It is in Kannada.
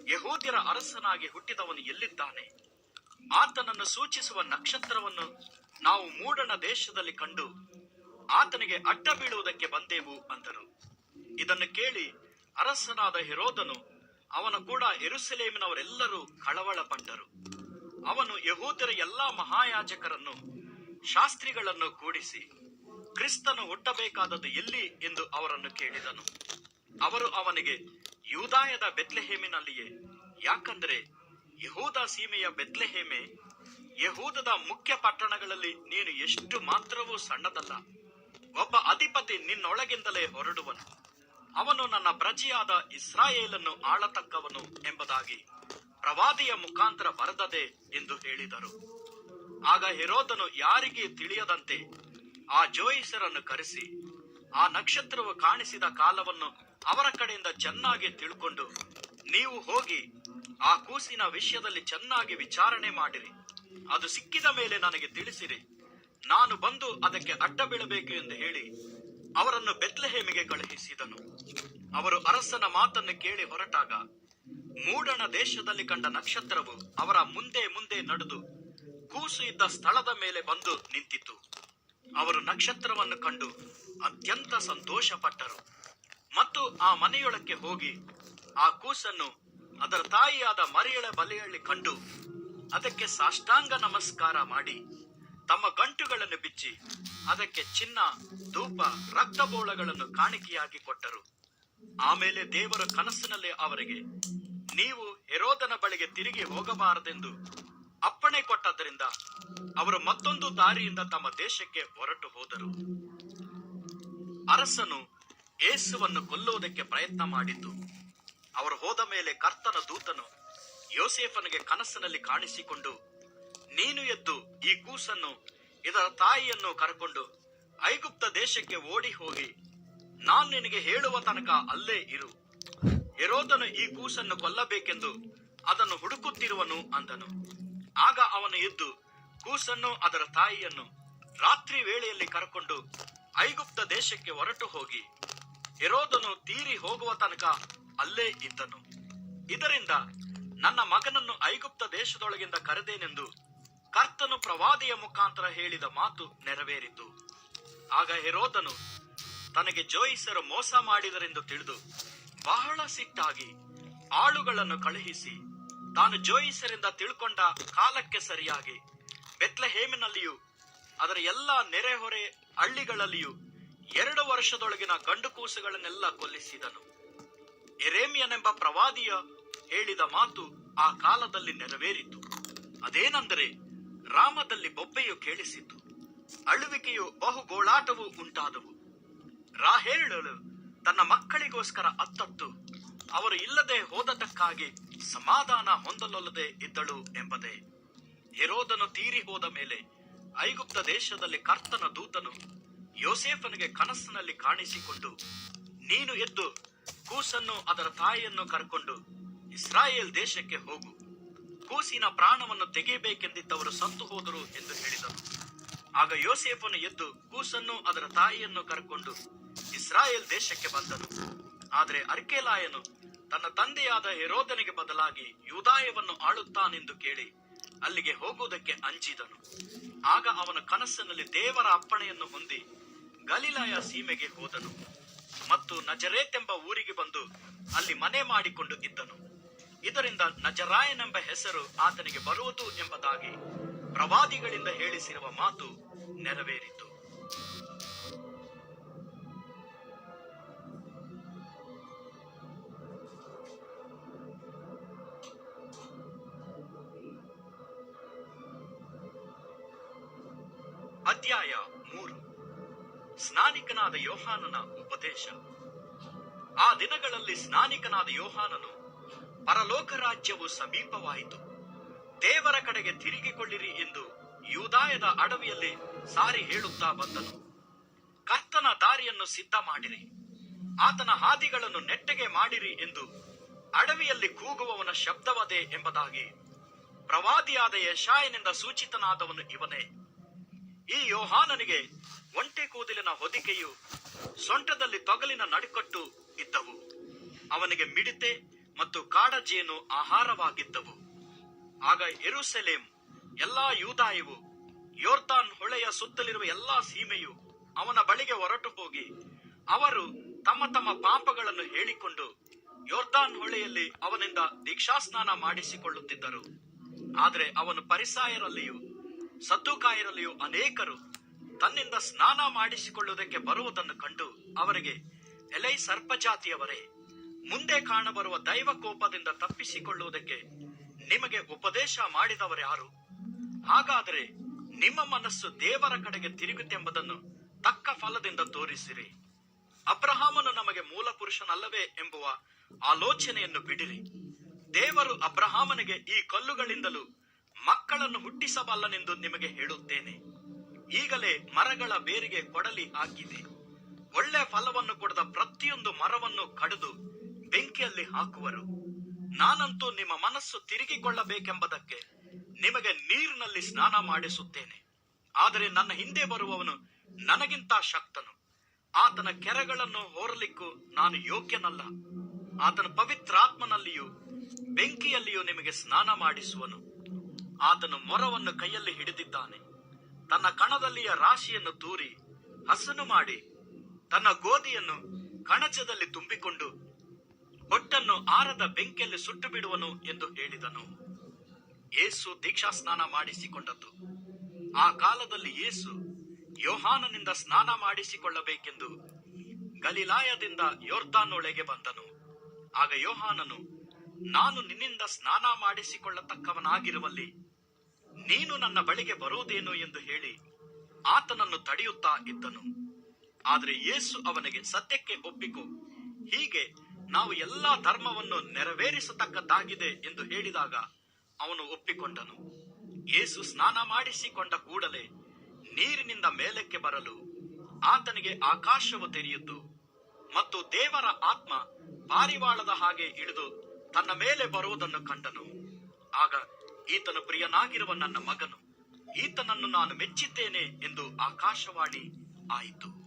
ಯೆಹೂದ್ಯರ ಅರಸನಾಗಿ ಹುಟ್ಟಿದವನು ಎಲ್ಲಿದ್ದಾನೆ? ಆತನನ್ನು ಸೂಚಿಸುವ ನಕ್ಷತ್ರವನ್ನು ನಾವು ಮೂಡಣ ದೇಶದಲ್ಲಿ ಕಂಡು ಆತನಿಗೆ ಅಡ್ಡ ಬೀಳುವುದಕ್ಕೆ ಬಂದೆವು ಅಂದರು. ಇದನ್ನು ಕೇಳಿ ಅರಸನಾದ ಹೆರೋದನು ಅವನ ಕೂಡ ಯೆರೂಸಲೇಮಿನವರೆಲ್ಲರೂ ಕಳವಳಪಟ್ಟರು. ಅವನು ಯೆಹೂದ್ಯರ ಎಲ್ಲಾ ಮಹಾಯಾಜಕರನ್ನು ಶಾಸ್ತ್ರಿಗಳನ್ನು ಕೂಡಿಸಿ ಕ್ರಿಸ್ತನು ಹುಟ್ಟಬೇಕಾದದ್ದು ಎಲ್ಲಿ ಎಂದು ಅವರನ್ನು ಕೇಳಿದನು. ಅವರು ಅವನಿಗೆ, ಯೂದಾಯದ ಬೆತ್ಲೆಹೇಮಿನಲ್ಲಿಯೇ. ಯಾಕಂದರೆ ಯೆಹೂದ ಸೀಮೆಯ ಬೆತ್ಲೆಹೇಮೆ, ಯೆಹೂದದ ಮುಖ್ಯ ಪಟ್ಟಣಗಳಲ್ಲಿ ನೀನು ಎಷ್ಟು ಮಾತ್ರವೂ ಸಣ್ಣದಲ್ಲ. ಒಬ್ಬ ಅಧಿಪತಿ ನಿನ್ನೊಳಗಿಂದಲೇ ಹೊರಡುವನು, ಅವನು ನನ್ನ ಪ್ರಜೆಯಾದ ಇಸ್ರಾಯೇಲನ್ನು ಆಳತಕ್ಕವನು ಎಂಬುದಾಗಿ ಪ್ರವಾದಿಯ ಮುಖಾಂತರ ಬರೆದದೆ ಎಂದು ಹೇಳಿದರು. ಆಗ ಹೆರೋದನು ಯಾರಿಗೆ ತಿಳಿಯದಂತೆ ಆ ಜೋಯಿಸರನ್ನು ಕರೆಸಿ ಆ ನಕ್ಷತ್ರವು ಕಾಣಿಸಿದ ಕಾಲವನ್ನು ಅವರ ಕಡೆಯಿಂದ ಚೆನ್ನಾಗಿ ತಿಳ್ಕೊಂಡು, ನೀವು ಹೋಗಿ ಆ ಕೂಸಿನ ವಿಷಯದಲ್ಲಿ ಚೆನ್ನಾಗಿ ವಿಚಾರಣೆ ಮಾಡಿರಿ, ಅದು ಸಿಕ್ಕಿದ ಮೇಲೆ ನನಗೆ ತಿಳಿಸಿರಿ, ನಾನು ಬಂದು ಅದಕ್ಕೆ ಅಡ್ಡ ಬೀಳಬೇಕು ಎಂದು ಹೇಳಿ ಅವರನ್ನು ಬೆತ್ಲೆಹೇಮಿಗೆ ಕಳುಹಿಸಿದನು. ಅವರು ಅರಸನ ಮಾತನ್ನು ಕೇಳಿ ಹೊರಟಾಗ ಮೂಡಣ ದೇಶದಲ್ಲಿ ಕಂಡ ನಕ್ಷತ್ರವು ಅವರ ಮುಂದೆ ಮುಂದೆ ನಡೆದು ಕೂಸು ಇದ್ದ ಸ್ಥಳದ ಮೇಲೆ ಬಂದು ನಿಂತಿತು. ಅವರು ನಕ್ಷತ್ರವನ್ನು ಕಂಡು ಅತ್ಯಂತ ಸಂತೋಷಪಟ್ಟರು ಮತ್ತು ಆ ಮನೆಯೊಳಕ್ಕೆ ಹೋಗಿ ಆ ಕೂಸನ್ನು ಅದರ ತಾಯಿಯಾದ ಮರಿಯಳ ಬಲೆಯಲ್ಲಿ ಕಂಡು ಅದಕ್ಕೆ ಸಾಷ್ಟಾಂಗ ನಮಸ್ಕಾರ ಮಾಡಿ ತಮ್ಮ ಗಂಟುಗಳನ್ನು ಬಿಚ್ಚಿ ಅದಕ್ಕೆ ಚಿನ್ನ, ಧೂಪ, ರಕ್ತಬೋಳಗಳನ್ನು ಕಾಣಿಕೆಯಾಗಿ ಕೊಟ್ಟರು. ಆಮೇಲೆ ದೇವರು ಕನಸಿನಲ್ಲಿ ಅವರಿಗೆ, ನೀವು ಹೆರೋದನ ಬಳಿಗೆ ತಿರುಗಿ ಹೋಗಬಾರದೆಂದು ಅಪ್ಪಣೆ ಕೊಟ್ಟದ್ದರಿಂದ ಅವರು ಮತ್ತೊಂದು ದಾರಿಯಿಂದ ತಮ್ಮ ದೇಶಕ್ಕೆ ಹೊರಟು ಹೋದರು. ಅರಸನು ಯೇಸುವನ್ನು ಕೊಲ್ಲುವುದಕ್ಕೆ ಪ್ರಯತ್ನ ಮಾಡಿದ್ದು. ಅವರು ಹೋದ ಮೇಲೆ ಕರ್ತನ ದೂತನು ಯೋಸೇಫನಿಗೆ ಕನಸಿನಲ್ಲಿ ಕಾಣಿಸಿಕೊಂಡು, ನೀನು ಎದ್ದು ಈ ಕೂಸನ್ನು ಇದರ ತಾಯಿಯನ್ನು ಕರೆಕೊಂಡು ಐಗುಪ್ತ ದೇಶಕ್ಕೆ ಓಡಿ ಹೋಗಿ ನಾನು ನಿನಗೆ ಹೇಳುವ ತನಕ ಅಲ್ಲೇ ಇರು. ಹೆರೋದನು ಈ ಕೂಸನ್ನು ಕೊಲ್ಲಬೇಕೆಂದು ಅದನ್ನು ಹುಡುಕುತ್ತಿರುವನು ಅಂದನು. ಆಗ ಅವನು ಎದ್ದು ಕೂಸನ್ನು ಅದರ ತಾಯಿಯನ್ನು ರಾತ್ರಿ ವೇಳೆಯಲ್ಲಿ ಕರೆಕೊಂಡು ಐಗುಪ್ತ ದೇಶಕ್ಕೆ ಹೊರಟು ಹೋಗಿ ಹೆರೋದನು ತೀರಿ ಹೋಗುವ ತನಕ ಅಲ್ಲೇ ಇದ್ದನು. ಇದರಿಂದ ನನ್ನ ಮಗನನ್ನು ಐಗುಪ್ತ ದೇಶದೊಳಗಿಂದ ಕರೆದೇನೆಂದು ಕರ್ತನು ಪ್ರವಾದಿಯ ಮುಖಾಂತರ ಹೇಳಿದ ಮಾತು ನೆರವೇರಿತು. ಆಗ ಹೆರೋದನು ತನಗೆ ಜೋಯಿಸರು ಮೋಸ ಮಾಡಿದರೆಂದು ತಿಳಿದು ಬಹಳ ಸಿಟ್ಟಾಗಿ ಆಳುಗಳನ್ನು ಕಳುಹಿಸಿ ತಾನು ಜೋಯಿಸರಿಂದ ತಿಳ್ಕೊಂಡ ಕಾಲಕ್ಕೆ ಸರಿಯಾಗಿ ಬೆತ್ಲೆಹೇಮಿನಲ್ಲಿಯೂ ಅದರ ಎಲ್ಲಾ ನೆರೆಹೊರೆ ಹಳ್ಳಿಗಳಲ್ಲಿಯೂ 2 ವರ್ಷದೊಳಗಿನ ಗಂಡು ಕೂಸುಗಳನ್ನೆಲ್ಲ ಕೊಲ್ಲಿಸಿದನು. ಯೆರೆಮೀಯನೆಂಬ ಪ್ರವಾದಿಯ ಹೇಳಿದ ಮಾತು ಆ ಕಾಲದಲ್ಲಿ ನೆರವೇರಿತು. ಅದೇನೆಂದರೆ, ರಾಮದಲ್ಲಿ ಬೊಬ್ಬೆಯು ಕೇಳಿಸಿತು, ಅಳುವಿಕೆಯು ಬಹು ಗೋಳಾಟವು ಉಂಟಾದವು. ರಾಹೇಲಳು ತನ್ನ ಮಕ್ಕಳಿಗೋಸ್ಕರ ಅತ್ತತ್ತು ಅವರು ಇಲ್ಲದೆ ಹೋದದಕ್ಕಾಗಿ ಸಮಾಧಾನ ಹೊಂದಲೊಲ್ಲದೆ ಇದ್ದಳು ಎಂಬುದೇ. ಹೆರೋದನು ತೀರಿ ಹೋದ ಮೇಲೆ ಐಗುಪ್ತ ದೇಶದಲ್ಲಿ ಕರ್ತನ ದೂತನು ಯೋಸೇಫನಿಗೆ ಕನಸಿನಲ್ಲಿ ಕಾಣಿಸಿಕೊಂಡು, ನೀನು ಎದ್ದು ಕೂಸನ್ನು ಅದರ ತಾಯಿಯನ್ನು ಕರೆಕೊಂಡು ಇಸ್ರಾಯೇಲ್ ದೇಶಕ್ಕೆ ಹೋಗು, ಕೂಸಿನ ಪ್ರಾಣವನ್ನು ತೆಗೆಯಬೇಕೆಂದಿದ್ದವರು ಸತ್ತು ಹೋದರು ಎಂದು ಹೇಳಿದನು. ಆಗ ಯೋಸೇಫನು ಎದ್ದು ಕೂಸನ್ನು ಅದರ ತಾಯಿಯನ್ನು ಕರೆಕೊಂಡು ಇಸ್ರಾಯೇಲ್ ದೇಶಕ್ಕೆ ಬಂದನು. ಆದರೆ ಅರ್ಕೆಲಾಯನು ತನ್ನ ತಂದೆಯಾದ ಹೆರೋದನಿಗೆ ಬದಲಾಗಿ ಯೂದಾಯವನ್ನು ಆಳುತ್ತಾನೆಂದು ಕೇಳಿ ಅಲ್ಲಿಗೆ ಹೋಗುವುದಕ್ಕೆ ಅಂಜಿದನು. ಆಗ ಅವನ ಕನಸಿನಲ್ಲಿ ದೇವರ ಅಪ್ಪಣೆಯನ್ನು ಹೊಂದಿ ಗಲಿಲಾಯ ಸೀಮೆಗೆ ಹೋದನು ಮತ್ತು ನಜರೇತ್ ಎಂಬ ಊರಿಗೆ ಬಂದು ಅಲ್ಲಿ ಮನೆ ಮಾಡಿಕೊಂಡು ಇದ್ದನು. ಇದರಿಂದ ನಜರಾಯನೆಂಬ ಹೆಸರು ಆತನಿಗೆ ಬರುವುದು ಎಂಬುದಾಗಿ ಪ್ರವಾದಿಗಳಿಂದ ಹೇಳಿಸಿರುವ ಮಾತು ನೆರವೇರಿತು. ಅಧ್ಯಾಯ 3. ಸ್ನಾನಿಕನಾದ ಯೋಹಾನನ ಉಪದೇಶ. ಆ ದಿನಗಳಲ್ಲಿ ಸ್ನಾನಿಕನಾದ ಯೋಹಾನನು, ಪರಲೋಕ ರಾಜ್ಯವು ಸಮೀಪವಾಯಿತು, ದೇವರ ಕಡೆಗೆ ತಿರುಗಿಕೊಳ್ಳಿರಿ ಎಂದು ಯೂದಾಯದ ಅಡವಿಯಲ್ಲಿ ಸಾರಿ ಹೇಳುತ್ತಾ ಬಂದನು. ಕರ್ತನ ದಾರಿಯನ್ನು ಸಿದ್ಧ ಮಾಡಿರಿ, ಆತನ ಹಾದಿಗಳನ್ನು ನೆಟ್ಟಗೆ ಮಾಡಿರಿ ಎಂದು ಅಡವಿಯಲ್ಲಿ ಕೂಗುವವನ ಶಬ್ದವದೇ ಎಂಬುದಾಗಿ ಪ್ರವಾದಿಯಾದ ಯೆಶಾಯನಿಂದ ಸೂಚಿತನಾದವನು ಇವನೇ. ಈ ಯೋಹಾನನಿಗೆ ಒಂಟೆ ಕೂದಲಿನ ಹೊದಿಕೆಯು, ಸೊಂಟದಲ್ಲಿ ತೊಗಲಿನ ನಡುಕಟ್ಟು ಇದ್ದವು. ಅವನಿಗೆ ಮಿಡಿತೆ ಮತ್ತು ಕಾಡಜೇನು ಆಹಾರವಾಗಿದ್ದವು. ಆಗ ಯೆರೂಸಲೇಮ್, ಎಲ್ಲಾ ಯೂದಾಯವು, ಯೋರ್ದಾನ್ ಹೊಳೆಯ ಸುತ್ತಲಿರುವ ಎಲ್ಲಾ ಸೀಮೆಯು ಅವನ ಬಳಿಗೆ ಹೊರಟು ಹೋಗಿ ಅವರು ತಮ್ಮ ತಮ್ಮ ಪಾಪಗಳನ್ನು ಹೇಳಿಕೊಂಡು ಯೋರ್ದಾನ್ ಹೊಳೆಯಲ್ಲಿ ಅವನಿಂದ ದೀಕ್ಷಾಸ್ನಾನ ಮಾಡಿಸಿಕೊಳ್ಳುತ್ತಿದ್ದರು. ಆದರೆ ಅವನು ಫರಿಸಾಯರಲ್ಲಿಯೂ ಸದ್ದುಕಾಯರಲ್ಲಿಯೂ ಅನೇಕರು ತನ್ನಿಂದ ಸ್ನಾನ ಮಾಡಿಸಿಕೊಳ್ಳುವುದಕ್ಕೆ ಬರುವುದನ್ನು ಕಂಡು ಅವರಿಗೆ, ಎಲೈ ಸರ್ಪಜಾತಿಯವರೇ, ಮುಂದೆ ಕಾಣಬರುವ ದೈವ ಕೋಪದಿಂದ ತಪ್ಪಿಸಿಕೊಳ್ಳುವುದಕ್ಕೆ ನಿಮಗೆ ಉಪದೇಶ ಮಾಡಿದವರ್ಯಾರು? ಹಾಗಾದರೆ ನಿಮ್ಮ ಮನಸ್ಸು ದೇವರ ಕಡೆಗೆ ತಿರುಗುತ್ತೆಂಬುದನ್ನು ತಕ್ಕ ಫಲದಿಂದ ತೋರಿಸಿರಿ. ಅಬ್ರಹಾಮನು ನಮಗೆ ಮೂಲ ಪುರುಷನಲ್ಲವೇ ಎಂಬುವ ಆಲೋಚನೆಯನ್ನು ಬಿಡಿರಿ. ದೇವರು ಅಬ್ರಹಾಮನಿಗೆ ಈ ಕಲ್ಲುಗಳಿಂದಲೂ ಮಕ್ಕಳನ್ನು ಹುಟ್ಟಿಸಬಲ್ಲನೆಂದು ನಿಮಗೆ ಹೇಳುತ್ತೇನೆ. ಈಗಲೇ ಮರಗಳ ಬೇರಿಗೆ ಕೊಡಲಿ ಹಾಕಿದೆ. ಒಳ್ಳೆ ಫಲವನ್ನು ಕೊಡದ ಪ್ರತಿಯೊಂದು ಮರವನ್ನು ಕಡಿದು ಬೆಂಕಿಯಲ್ಲಿ ಹಾಕುವರು. ನಾನಂತೂ ನಿಮ್ಮ ಮನಸ್ಸು ತಿರುಗಿಕೊಳ್ಳಬೇಕೆಂಬುದಕ್ಕೆ ನಿಮಗೆ ನೀರಿನಲ್ಲಿ ಸ್ನಾನ ಮಾಡಿಸುತ್ತೇನೆ. ಆದರೆ ನನ್ನ ಹಿಂದೆ ಬರುವವನು ನನಗಿಂತ ಶಕ್ತನು. ಆತನ ಕೆರಗಳನ್ನು ಹೊರಲಿಕ್ಕೂ ನಾನು ಯೋಗ್ಯನಲ್ಲ. ಆತನ ಪವಿತ್ರಾತ್ಮನಲ್ಲಿಯೂ ಬೆಂಕಿಯಲ್ಲಿಯೂ ನಿಮಗೆ ಸ್ನಾನ ಮಾಡಿಸುವನು. ಆತನು ಮೊರವನ್ನು ಕೈಯಲ್ಲಿ ಹಿಡಿದಿದ್ದಾನೆ. ತನ್ನ ಕಣದಲ್ಲಿಯ ರಾಶಿಯನ್ನು ತೂರಿ ಹಸನು ಮಾಡಿ ತನ್ನ ಗೋಧಿಯನ್ನು ಕಣಜದಲ್ಲಿ ತುಂಬಿಕೊಂಡು ಹೊಟ್ಟನ್ನು ಆರದ ಬೆಂಕಿಯಲ್ಲಿ ಸುಟ್ಟು ಬಿಡುವನು ಎಂದು ಹೇಳಿದನು. ಯೇಸು ದೀಕ್ಷಾಸ್ನಾನ ಮಾಡಿಸಿಕೊಂಡದ್ದು. ಆ ಕಾಲದಲ್ಲಿ ಯೇಸು ಯೋಹಾನನಿಂದ ಸ್ನಾನ ಮಾಡಿಸಿಕೊಳ್ಳಬೇಕೆಂದು ಗಲಿಲಾಯದಿಂದ ಯೋರ್ದಾನೊಳಗೆ ಬಂದನು. ಆಗ ಯೋಹಾನನು, ನಾನು ನಿನ್ನಿಂದ ಸ್ನಾನ ಮಾಡಿಸಿಕೊಳ್ಳತಕ್ಕವನಾಗಿರುವಲ್ಲಿ ನೀನು ನನ್ನ ಬಳಿಗೆ ಬರುವುದೇನು ಎಂದು ಹೇಳಿ ಆತನನ್ನು ತಡೆಯುತ್ತಾ ಇದ್ದನು. ಆದರೆ ಯೇಸು ಅವನಿಗೆ, ಸತ್ಯಕ್ಕೆ ಒಪ್ಪಿಕೋ, ಹೀಗೆ ನಾವು ಎಲ್ಲಾ ಧರ್ಮವನ್ನು ನೆರವೇರಿಸತಕ್ಕದ್ದಾಗಿದೆ ಎಂದು ಹೇಳಿದಾಗ ಅವನು ಒಪ್ಪಿಕೊಂಡನು. ಯೇಸು ಸ್ನಾನ ಮಾಡಿಸಿಕೊಂಡ ಕೂಡಲೇ ನೀರಿನಿಂದ ಮೇಲಕ್ಕೆ ಬರಲು ಆತನಿಗೆ ಆಕಾಶವು ತೆರೆಯಿತು ಮತ್ತು ದೇವರ ಆತ್ಮ ಪಾರಿವಾಳದ ಹಾಗೆ ಇಳಿದು ತನ್ನ ಮೇಲೆ ಬರುವುದನ್ನು ಕಂಡನು. ಆಗ, ಈತನು ಪ್ರಿಯನಾಗಿರುವ ನನ್ನ ಮಗನು, ಈತನನ್ನು ನಾನು ಮೆಚ್ಚಿದ್ದೇನೆ ಎಂದು ಆಕಾಶವಾಣಿ ಆಯಿತು.